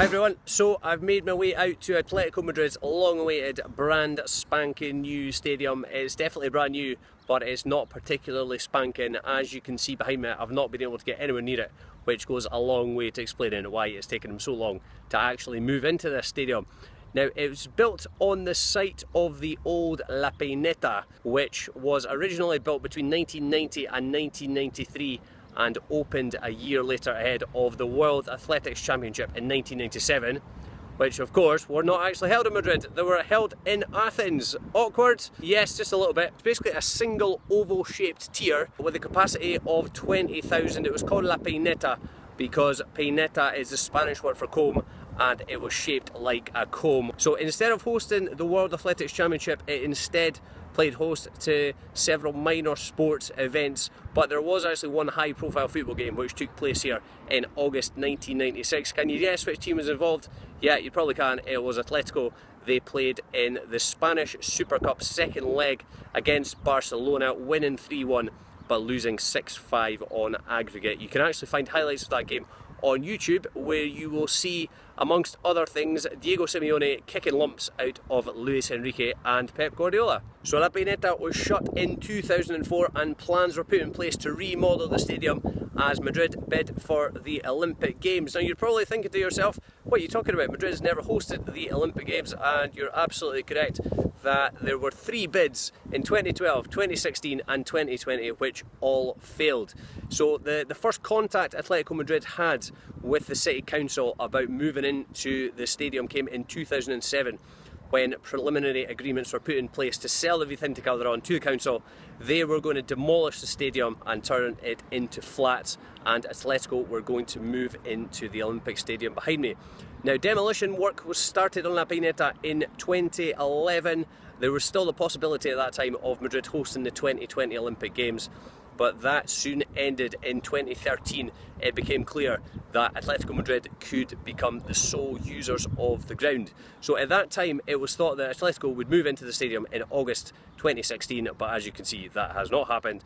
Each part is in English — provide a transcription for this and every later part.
Hi everyone, so I've made my way out to Atletico Madrid's long-awaited brand spanking new stadium. It's definitely brand new, but it's not particularly spanking. As you can see behind me, I've not been able to get anywhere near it, which goes a long way to explaining why it's taken them so long to actually move into this stadium. Now, it was built on the site of the old La Pineta, which was originally built between 1990 and 1993 and opened a year later ahead of the World Athletics Championship in 1997, which of course were not actually held in Madrid. They were held in Athens. Awkward? Yes, just a little bit. It's basically a single oval shaped tier with a capacity of 20,000. It was called La Pineta because pineta is the Spanish word for comb, and it was shaped like a comb. So instead of hosting the World Athletics Championship, it instead played host to several minor sports events, but there was actually one high profile football game which took place here in August 1996. Can you guess which team was involved? Yeah, you probably can. It was Atletico. They played in the Spanish Super Cup second leg against Barcelona, winning 3-1 but losing 6-5 on aggregate. You can actually find highlights of that game on YouTube, where you will see, amongst other things, Diego Simeone kicking lumps out of Luis Enrique and Pep Guardiola. So La Pineta was shut in 2004 and plans were put in place to remodel the stadium as Madrid bid for the Olympic Games. Now you're probably thinking to yourself, what are you talking about? Madrid's never hosted the Olympic Games, and you're absolutely correct that there were 3 bids in 2012, 2016 and 2020 which all failed. So the first contact Atletico Madrid had with the City Council about moving into the stadium came in 2007, when preliminary agreements were put in place to sell the Vicente Calderón to the council. They were going to demolish the stadium and turn it into flats, and Atletico were going to move into the Olympic Stadium behind me. Now, demolition work was started on La Pineta in 2011. There was still the possibility at that time of Madrid hosting the 2020 Olympic Games, but that soon ended in 2013. It became clear that Atletico Madrid could become the sole users of the ground. So at that time it was thought that Atletico would move into the stadium in August 2016, but as you can see, that has not happened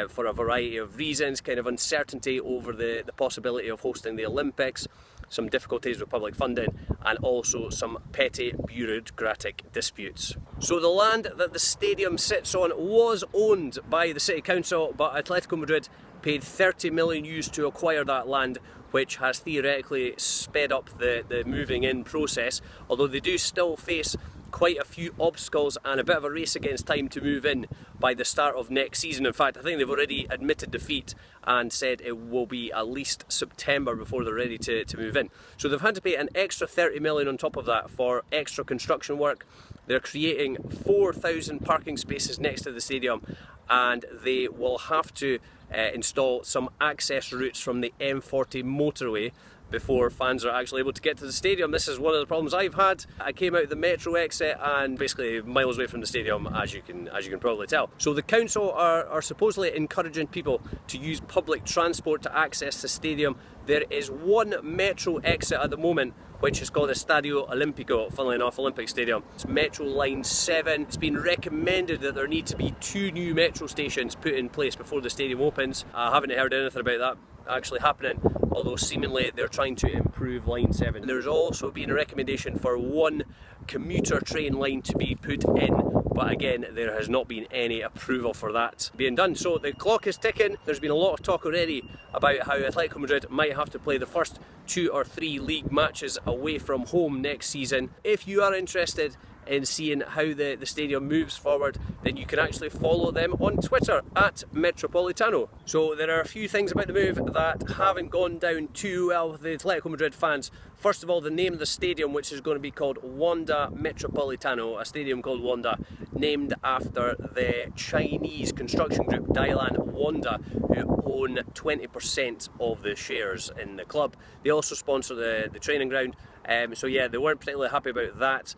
for a variety of reasons. Kind of uncertainty over the possibility of hosting the Olympics, some difficulties with public funding, and also some petty bureaucratic disputes. So the land that the stadium sits on was owned by the City Council, but Atletico Madrid paid 30 million euros to acquire that land, which has theoretically sped up the moving in process, although they do still face quite a few obstacles and a bit of a race against time to move in by the start of next season. In fact, I think they've already admitted defeat and said it will be at least September before they're ready to move in. So they've had to pay an extra 30 million on top of that for extra construction work. They're creating 4,000 parking spaces next to the stadium, and they will have to install some access routes from the M40 motorway before fans are actually able to get to the stadium. This is one of the problems I've had. I came out the metro exit and basically miles away from the stadium, as you can probably tell. So the council are supposedly encouraging people to use public transport to access the stadium. There is one metro exit at the moment, which is called Estadio Olímpico, funnily enough, Olympic Stadium. It's Metro Line 7. It's been recommended that there need to be 2 new metro stations put in place before the stadium opens. I haven't heard anything about that actually happening, although seemingly they're trying to improve Line 7. There's also been a recommendation for 1 commuter train line to be put in, but again, there has not been any approval for that being done. So the clock is ticking. There's been a lot of talk already about how Atletico Madrid might have to play the first 2 or 3 league matches away from home next season. If you are interested in seeing how the stadium moves forward, then you can actually follow them on Twitter at Metropolitano. So there are a few things about the move that haven't gone down too well with the Atletico Madrid fans. First of all, the name of the stadium, which is going to be called Wanda Metropolitano, a stadium called Wanda, named after the Chinese construction group Dailan Wanda, who own 20% of the shares in the club. They also sponsor the training ground. So yeah, they weren't particularly happy about that,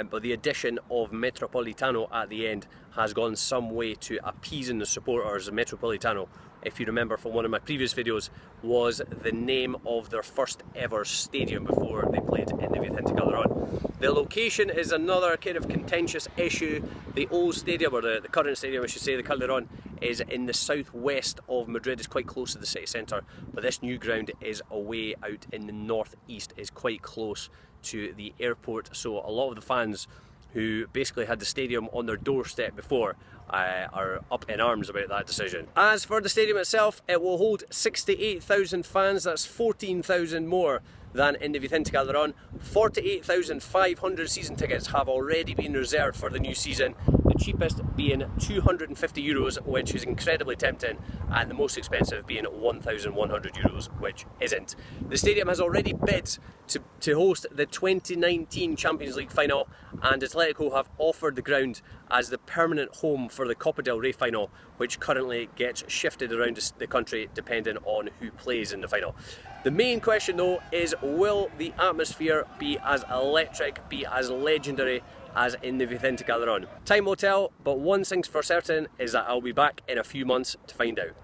but the addition of Metropolitano at the end has gone some way to appeasing the supporters. Metropolitano, if you remember from one of my previous videos, was the name of their first ever stadium before they played in the Vicente Calderón. The location is another kind of contentious issue. The old stadium, or the current stadium I should say, the Calderón, is in the southwest of Madrid, is quite close to the city centre, but this new ground is away out in the northeast, is quite close to the airport, so a lot of the fans who basically had the stadium on their doorstep before are up in arms about that decision. As for the stadium itself, it will hold 68,000 fans, that's 14,000 more than in the Vicente Calderón. 48,500 season tickets have already been reserved for the new season, the cheapest being €250, which is incredibly tempting, and the most expensive being €1,100, which isn't. The stadium has already bid to host the 2019 Champions League final, and Atletico have offered the ground as the permanent home for the Copa del Rey final, which currently gets shifted around the country depending on who plays in the final. The main question though is, will the atmosphere be as electric, be as legendary as in the Vicente Calderón? Time will tell, but one thing's for certain is that I'll be back in a few months to find out.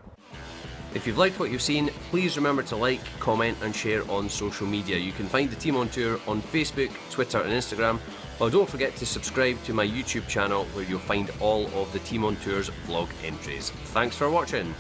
If you've liked what you've seen, please remember to like, comment and share on social media. You can find the team on tour on Facebook, Twitter and Instagram, or don't forget to subscribe to my YouTube channel where you'll find all of the team on tour's vlog entries. Thanks for watching.